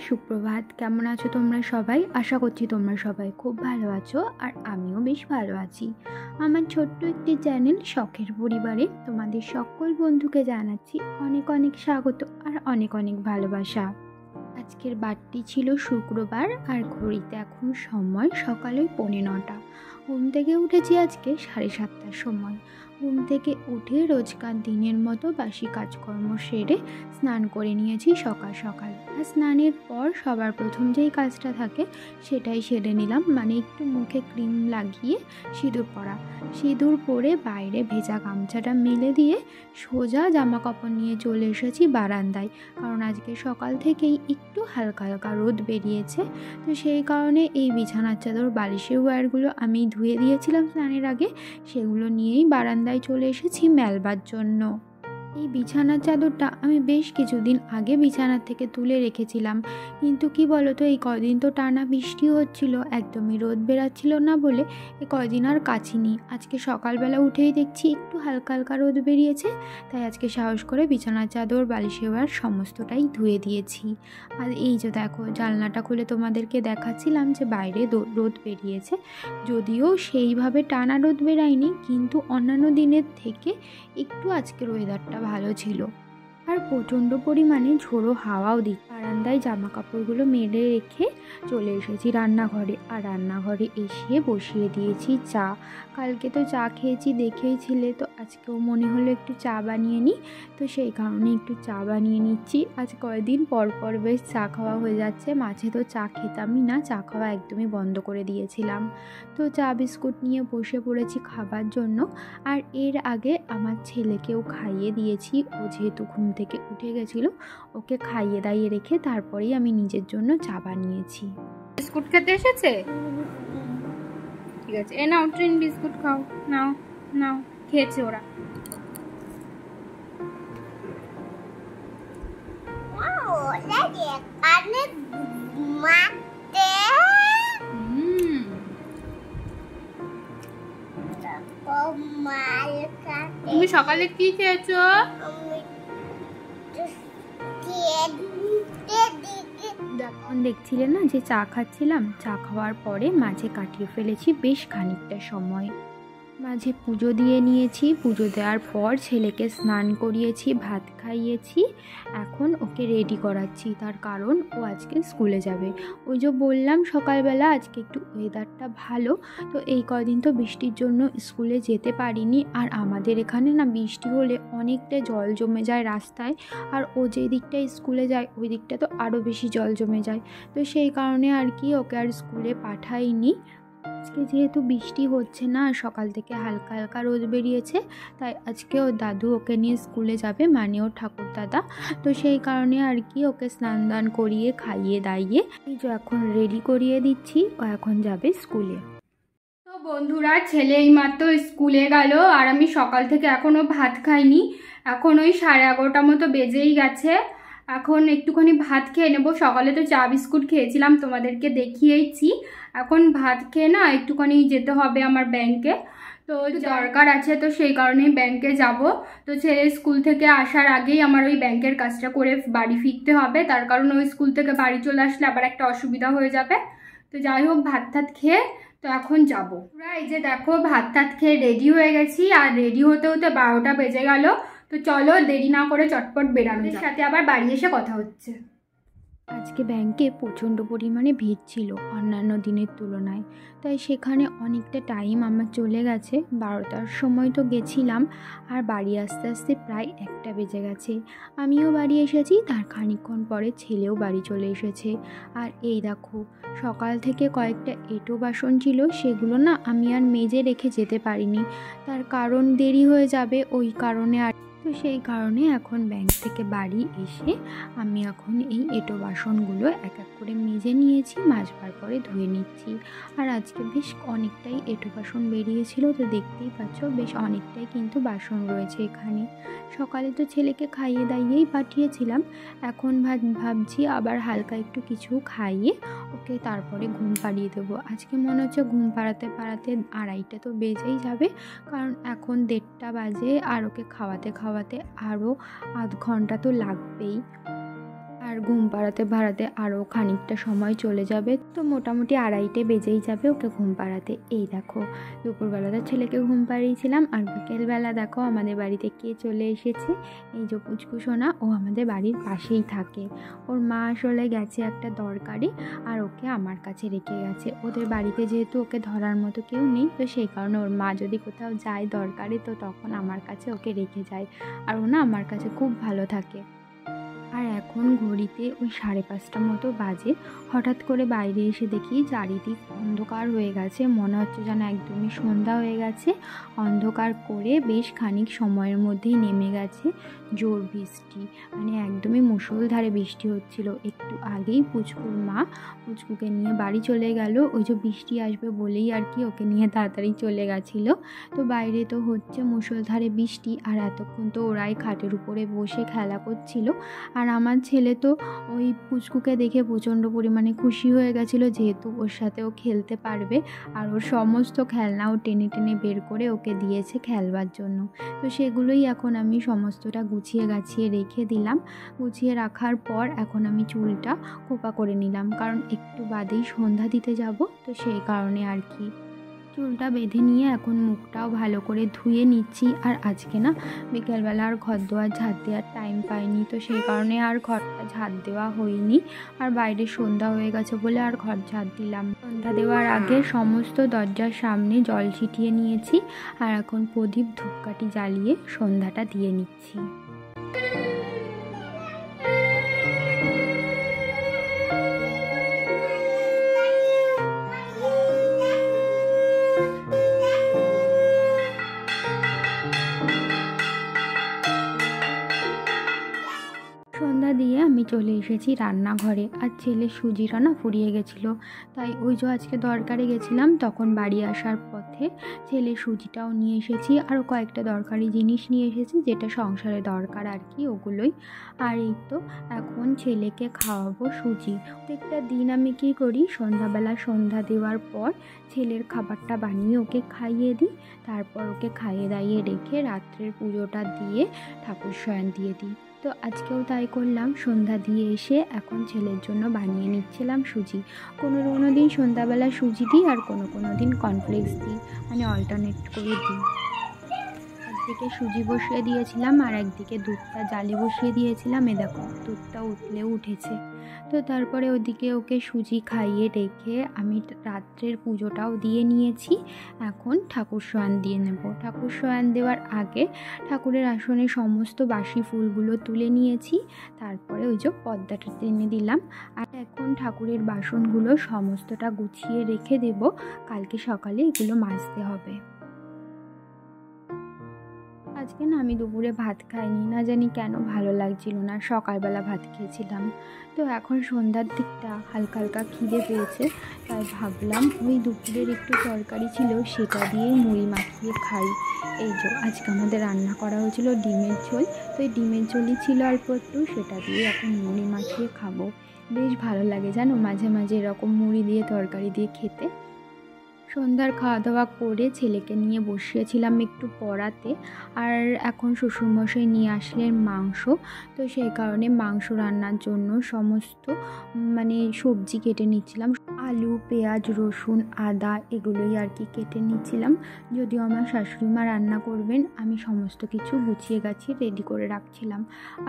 সুপ্রভাত। কেমন আছো তোমরা সবাই? আশা করছি তোমরা সবাই খুব ভালো আছো, আর আমিও বেশ ভালো আছি। আমার ছোট্ট একটি চ্যানেল শখের পরিবারে তোমাদের সকল বন্ধুকে জানাচ্ছি অনেক অনেক স্বাগত আর অনেক অনেক ভালোবাসা। আজকের বারটি ছিল শুক্রবার, আর ঘড়িতে এখন সময় সকাল 9:45। ঘুম থেকে উঠেছি আজকে 7:30টার সময়। ঘুম থেকে উঠে রোজকার দিনের মতো বাসি কাজকর্ম সেরে স্নান করে নিয়েছি সকাল সকাল। আর স্নানের পর সবার প্রথম যেই কাজটা থাকে সেটাই সেরে নিলাম, মানে একটু মুখে ক্রিম লাগিয়ে সিঁদুর পরা। সিঁদুর পরে বাইরে ভেজা গামছাটা মেলে দিয়ে সোজা জামা কাপড় নিয়ে চলে এসেছি বারান্দায়, কারণ আজকে সকাল থেকেই একটু হালকা হালকা রোদ বেরিয়েছে। তো সেই কারণে এই বিছানার চাদর বালিশের ওয়্যারগুলো আমি ধুয়ে দিয়েছিলাম স্নানের আগে, সেগুলো নিয়েই বারান্দায় চলে এসেছি মেলবার জন্য। এই বিছানার চাদরটা আমি বেশ কিছুদিন আগে বিছানার থেকে তুলে রেখেছিলাম, কিন্তু কি বলতো, এই কদিন তো টানা বৃষ্টি হচ্ছিল, একদমই রোদ বেরাচ্ছিল না বলে এই কদিন আর কাচিনি। আজকে সকালবেলা উঠেই দেখছি একটু হালকা হালকা রোদ বেরিয়েছে, তাই আজকে সাহস করে বিছানার চাদর বালিশের ওয়্যার সমস্তটাই ধুয়ে দিয়েছি। আর এই যে দেখো, জানলাটা খুলে তোমাদেরকে দেখাচ্ছিলাম যে বাইরে রোদ বেরিয়েছে, যদিও সেইভাবে টানা রোদ বেরায়নি, কিন্তু অন্যান্য দিনের থেকে একটু আজকের ওয়েদারটা ভালো ছিল। আর প্রচণ্ড পরিমাণে ঝোড়ো হাওয়াও দিচ্ছে। বারান্দায় জামা কাপড়গুলো মেলে রেখে চলে এসেছি রান্নাঘরে, আর রান্নাঘরে এসে বসিয়ে দিয়েছি চা। কালকে তো চা খেয়েছি দেখেইছিলে, তো আজকেও মনে হলো একটু চা বানিয়ে নিই, তো সেই কারণে একটু চা বানিয়ে নিচ্ছি। আজ কয়েকদিন পর পর বেশ চা খাওয়া হয়ে যাচ্ছে। মাঝে তো চা খেতামই না, চা খাওয়া একদমই বন্ধ করে দিয়েছিলাম। তো চা বিস্কুট নিয়ে বসে পড়েছি খাবার জন্য। আর এর আগে আমার ছেলেকেও খাইয়ে দিয়েছি, ও যেহেতু ঘুম থেকে উঠে গেছিলো, ওকে খাইয়ে দাইয়ে রেখে তারপরেই আমি নিজের জন্য চা বানিয়েছি। বিস্কুট খেতে এসেছে? ঠিক আছে, এ নাও ট্রেন বিস্কুট খাও, নাও নাও। খেয়েছে ওরা। তুমি সকালে কি খেয়েছো? যখন দেখছিলে না যে চা খাচ্ছিলাম, চা খাওয়ার পরে মাঝে কাটিয়ে ফেলেছি বেশ খানিকটা সময়। মাঝে পুজো দিয়ে নিয়েছি, পুজো দেওয়ার পর ছেলেকে স্নান করিয়েছি, ভাত খাইয়েছি, এখন ওকে রেডি করাচ্ছি, তার কারণ ও আজকে স্কুলে যাবে। ওই যে বললাম সকালবেলা আজকে একটু ওয়েদারটা ভালো, তো এই কদিন তো বৃষ্টির জন্য স্কুলে যেতে পারিনি। আর আমাদের এখানে না বৃষ্টি হলে অনেকটা জল জমে যায় রাস্তায়, আর ও যে দিকটায় স্কুলে যায় ওই দিকটা তো আরও বেশি জল জমে যায়। তো সেই কারণে আর কি ওকে আর স্কুলে পাঠাইনি। আজকে যেহেতু বৃষ্টি হচ্ছে না, সকাল থেকে হালকা হালকা রোদ বেরিয়েছে, তাই আজকে ওর দাদু ওকে নিয়ে স্কুলে যাবে, মানে ওর ঠাকুর দাদা। তো সেই কারণে আর কি ওকে স্নান দান করিয়ে খাইয়ে দাইয়ে এই যে এখন রেডি করিয়ে দিচ্ছি, ও এখন যাবে স্কুলে। তো বন্ধুরা, ছেলে এইমাত্র স্কুলে গেল, আর আমি সকাল থেকে এখনো ভাত খাইনি। এখন ওই 11:30 মতো বেজেই গেছে। এখন একটুখানি ভাত খেয়ে নেবো। সকালে তো চা বিস্কুট খেয়েছিলাম, তোমাদেরকে দেখিয়েইছি। এখন ভাত খেয়ে না একটুখানি যেতে হবে আমার ব্যাংকে, তো দরকার আছে, তো সেই কারণেই ব্যাংকে যাব। তো ছেলে স্কুল থেকে আসার আগেই আমার ওই ব্যাংকের কাজটা করে বাড়ি ফিরতে হবে, তার কারণ ওই স্কুল থেকে বাড়ি চলে আসলে আবার একটা অসুবিধা হয়ে যাবে। তো যাই হোক, ভাত টাত খেয়ে তো এখন যাবো। এই যে দেখো, ভাত টাত খেয়ে রেডি হয়ে গেছি, আর রেডি হতে হতে 12টা বেজে গেল। তো চলো দেরি না করে চটপট বেরানোর সাথে আবার বাড়ি এসে কথা হচ্ছে। আজকে ব্যাংকে প্রচণ্ড পরিমাণে ভিড় ছিল অন্যান্য দিনের তুলনায়, তাই সেখানে অনেকটা টাইম আমার চলে গেছে। 12টার সময় তো গেছিলাম, আর বাড়ি আসতে আসতে প্রায় 1টা বেজে গেছে। আমিও বাড়ি এসেছি, তার খানিকক্ষণ পরে ছেলেও বাড়ি চলে এসেছে। আর এই দেখো, সকাল থেকে কয়েকটা এঁটো বাসন ছিল, সেগুলো না আমি আর মেজে রেখে যেতে পারিনি, তার কারণ দেরি হয়ে যাবে, ওই কারণে। আর তো সেই কারণে এখন ব্যাংক থেকে বাড়ি এসে আমি এখন এই এঁটো বাসনগুলো এক এক করে মেজে নিয়েছি, মাজবার পরে ধুয়ে নিচ্ছি। আর আজকে বেশ অনেকটাই এঁটো বাসন বেরিয়েছিল, তো দেখতেই পাচ্ছ বেশ অনেকটাই কিন্তু বাসন রয়েছে এখানে। সকালে তো ছেলেকে খাইয়ে দাইয়েই পাঠিয়েছিলাম, এখন ভাবছি আবার হালকা একটু কিছু খাইয়ে ওকে তারপরে ঘুম পাড়িয়ে দেবো। আজকে মনে হচ্ছে ঘুম পাড়াতে পাড়াতে 2:30 তো বেজেই যাবে, কারণ এখন 1:30 বাজে, আর ওকে খাওয়াতে খাওয়াতে আরও আধ ঘন্টা তো লাগবেই। আর আর ঘুম পাড়াতে ভাড়াতে আরও খানিকটা সময় চলে যাবে, তো মোটামুটি 2:30 বেজেই যাবে ওকে ঘুম পাড়াতে। এই দেখো দুপুরবেলাতে ছেলেকে ঘুম পাড়িয়েছিলাম, আর বিকেলবেলা দেখো আমাদের বাড়িতে কে চলে এসেছে। এই যে পুচকু সোনা, ও আমাদের বাড়ির পাশেই থাকে। ওর মা আসলে গেছে একটা দরকারে, আর ওকে আমার কাছে রেখে গেছে। ওদের বাড়িতে যেহেতু ওকে ধরার মতো কেউ নেই, তো সেই কারণে ওর মা যদি কোথাও যায় দরকারে, তো তখন আমার কাছে ওকে রেখে যায়। আর ও না আমার কাছে খুব ভালো থাকে। আর এখন ঘড়িতে ওই 5:30 মতো বাজে। হঠাৎ করে বাইরে এসে দেখি চারিদিক অন্ধকার হয়ে গেছে, মনে হচ্ছে যেন একদমই সন্ধ্যা হয়ে গেছে। অন্ধকার করে বেশ খানিক সময়ের মধ্যেই নেমে গেছে জোর বৃষ্টি, মানে একদমই মুষলধারে বৃষ্টি হচ্ছিল। একটু আগেই পুচকুর মা পুচকুকে নিয়ে বাড়ি চলে গেল, ওই যে বৃষ্টি আসবে বলেই আর কি ওকে নিয়ে তাড়াতাড়ি চলে গেছিলো। তো বাইরে তো হচ্ছে মুষলধারে বৃষ্টি, আর এতক্ষণ তো ওরাই খাটের উপরে বসে খেলা করছিল। আর আমার ছেলে তো ওই পুচকুকে দেখে প্রচণ্ড পরিমাণে খুশি হয়ে গেছিলো, যেহেতু ওর সাথে ও খেলতে পারবে। আর ওর সমস্ত খেলনাও টেনে টেনে বের করে ওকে দিয়েছে খেলবার জন্য। তো সেগুলোই এখন আমি সমস্তটা গুছিয়ে গাছিয়ে রেখে দিলাম। গুছিয়ে রাখার পর এখন আমি চুলটা খোপা করে নিলাম, কারণ একটু বাদেই সন্ধ্যা দিতে যাব, তো সেই কারণে আর কি। চুলটা বেঁধে নিয়ে এখন মুখটাও ভালো করে ধুয়ে নিচ্ছি। আর আজকে না বিকেলবেলা আর ঘর দোয়ার ঝাড় দেওয়ার টাইম পাইনি, তো সেই কারণে আর ঘরটা ঝাড় দেওয়া হয়নি। আর বাইরে সন্ধ্যা হয়ে গেছে বলে আর ঘর ঝাড় দিলাম। সন্ধ্যা দেওয়ার আগে সমস্ত দরজার সামনে জল ছিটিয়ে নিয়েছি, আর এখন প্রদীপ ধূপকাঠি জ্বালিয়ে সন্ধ্যাটা দিয়ে নিচ্ছি। সন্ধ্যা দিয়ে আমি চলে এসেছি রান্নাঘরে। আর ছেলে সুজিটা না ফুরিয়ে গেছিলো, তাই ওই যে আজকে দরকারে গেছিলাম তখন বাড়ি আসার পথে ছেলে সুজিটাও নিয়ে এসেছি, আরও কয়েকটা দরকারি জিনিস নিয়ে এসেছি যেটা সংসারে দরকার আর কি, ওগুলোই। আর এই তো এখন ছেলেকে খাওয়াবো সুজি। প্রত্যেকটা দিন আমি কী করি, সন্ধ্যাবেলা সন্ধ্যা দেওয়ার পর ছেলের খাবারটা বানিয়ে ওকে খাইয়ে দিই, তারপর ওকে খাইয়ে দাইয়ে রেখে রাত্রের পুজোটা দিয়ে ঠাকুর শয়ন দিয়ে দিই। তো আজকেও তাই করলাম। সন্ধ্যা দিয়ে এসে এখন ছেলের জন্য বানিয়ে নিচ্ছিলাম সুজি। কোনো দিন সন্ধ্যাবেলা সুজি দিই, আর কোনো দিন কর্নফ্লেক্স দিই, মানে অল্টারনেট করে দিই। একদিকে সুজি বসিয়ে দিয়েছিলাম, আর একদিকে দুধটা জালে বসিয়ে দিয়েছিলাম। এ দেখো দুধটা উঠলেও উঠেছে। তো তারপরে ওদিকে ওকে সুজি খাইয়ে রেখে আমি রাত্রের পুজোটাও দিয়ে নিয়েছি। এখন ঠাকুর শয়ন দিয়ে নেব। ঠাকুর শয়ন দেওয়ার আগে ঠাকুরের আসনে সমস্ত বাসি ফুলগুলো তুলে নিয়েছি, তারপরে ওই যে পর্দাটা টেনে দিলাম। আর এখন ঠাকুরের বাসনগুলো সমস্তটা গুছিয়ে রেখে দেব, কালকে সকালে এগুলো মাজতে হবে। আজকে না আমি দুপুরে ভাত খাইনি, না জানি কেন ভালো লাগছিল না। সকালবেলা ভাত খেয়েছিলাম, তো এখন সন্ধ্যার দিকটা হালকা হালকা খিদে পেয়েছে, তাই ভাবলাম ওই দুপুরের একটু তরকারি ছিল সেটা দিয়েই মুড়ি মাখিয়ে খাই। এই যে আজকে আমাদের রান্না করা হয়েছিল ডিমের ঝোল, তো এই ডিমের ঝোলই ছিল অল্প একটু, সেটা দিয়ে এখন মুড়ি মাখিয়ে খাবো। বেশ ভালো লাগে জানো মাঝে মাঝে এরকম মুড়ি দিয়ে তরকারি দিয়ে খেতে। সন্ধ্যার খাওয়া দাওয়া করে ছেলেকে নিয়ে বসিয়েছিলাম একটু পড়াতে। আর এখন শ্বশুরমশাই নিয়ে আসলেন মাংস, তো সেই কারণে মাংস রান্নার জন্য সমস্ত মানে সবজি কেটে নিচ্ছিলাম। আলু, পেঁয়াজ, রসুন, আদা এগুলোই আর কি কেটে নিচ্ছিলাম। যদিও আমার শাশুড়ি মা রান্না করবেন, আমি সমস্ত কিছু গুছিয়ে গাছিয়ে রেডি করে রাখছিলাম।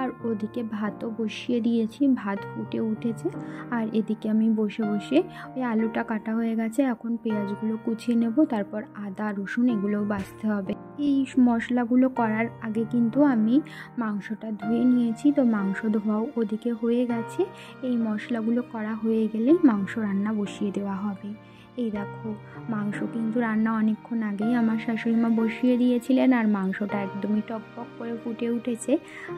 আর ওদিকে ভাতও বসিয়ে দিয়েছি, ভাত ফুটে উঠেছে। আর এদিকে আমি বসে বসে ওই আলুটা কাটা হয়ে গেছে, এখন পেঁয়াজগুলো কুচিয়ে নেব, তারপর আদা রসুন এগুলোও বাছতে হবে। এই মশলাগুলো করার আগে কিন্তু আমি মাংসটা ধুয়ে নিয়েছি, তো মাংস ধোয়াও ওদিকে হয়ে গেছে। এই মশলাগুলো করা হয়ে গেলেই মাংস রান্না বসিয়ে দেওয়া হবে। এই দেখো মাংস কিন্তু রান্না অনেকক্ষণ আগেই আমার শাশুড়ি মা বসিয়ে দিয়েছিলেন, আর মাংসটা একদমই টকবক করে ফুটে উঠেছে।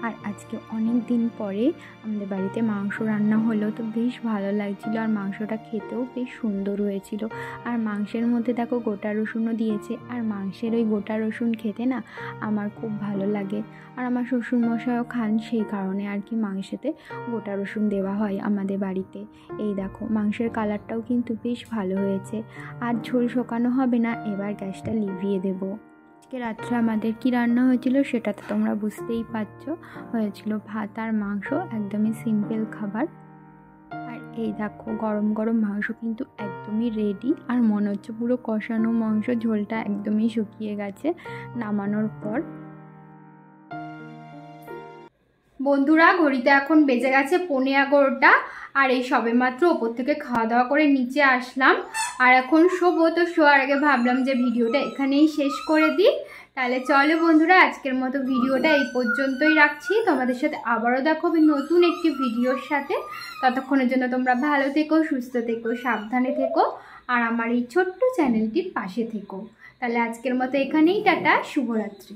আর আজকে অনেক দিন পরে আমাদের বাড়িতে মাংস রান্না হলো, তো বেশ ভালো লাগছিলো। আর মাংসটা খেতেও বেশ সুন্দর হয়েছিল। আর মাংসের মধ্যে দেখো গোটা রসুনও দিয়েছে, আর মাংসের ওই গোটা রসুন খেতে না আমার খুব ভালো লাগে। আর আমার শ্বশুরমশাইও খান, সেই কারণে আর কি মাংসেতে গোটা রসুন দেওয়া হয় আমাদের বাড়িতে। এই দেখো মাংসের কালারটাও কিন্তু বেশ ভালো হয়েছে। আর ঝোল শোকানো হবে না, এবার গ্যাসটা লিভিয়ে দেব। আজকে রাত্রে আমাদের কি রান্না হয়েছিল সেটা তো তোমরা বুঝতেই পারছো। হয়েছিল ভাত আর মাংস, একদমই সিম্পল খাবার। আর এই দেখো গরম গরম মাংস কিন্তু একদমই রেডি, আর মনে হচ্ছে পুরো কষানো মাংস, ঝোলটা একদমই শুকিয়ে গেছে নামানোর পর। বন্ধুরা ঘড়িতে এখন বেজে গেছে 11:15, আর এই সবেমাত্র ওপর থেকে খাওয়া দাওয়া করে নিচে আসলাম। আর এখন শোবো, তো শোয়ার আগে ভাবলাম যে ভিডিওটা এখানেই শেষ করে দিই। তাহলে চলো বন্ধুরা, আজকের মতো ভিডিওটা এই পর্যন্তই রাখছি। তোমাদের সাথে আবারও দেখা হবে নতুন একটি ভিডিওর সাথে। ততক্ষণের জন্য তোমরা ভালো থেকো, সুস্থ থেকো, সাবধানে থেকো, আর আমার এই ছোট্ট চ্যানেলটির পাশে থেকো। তাহলে আজকের মতো এখানেই টাটা, শুভরাত্রি।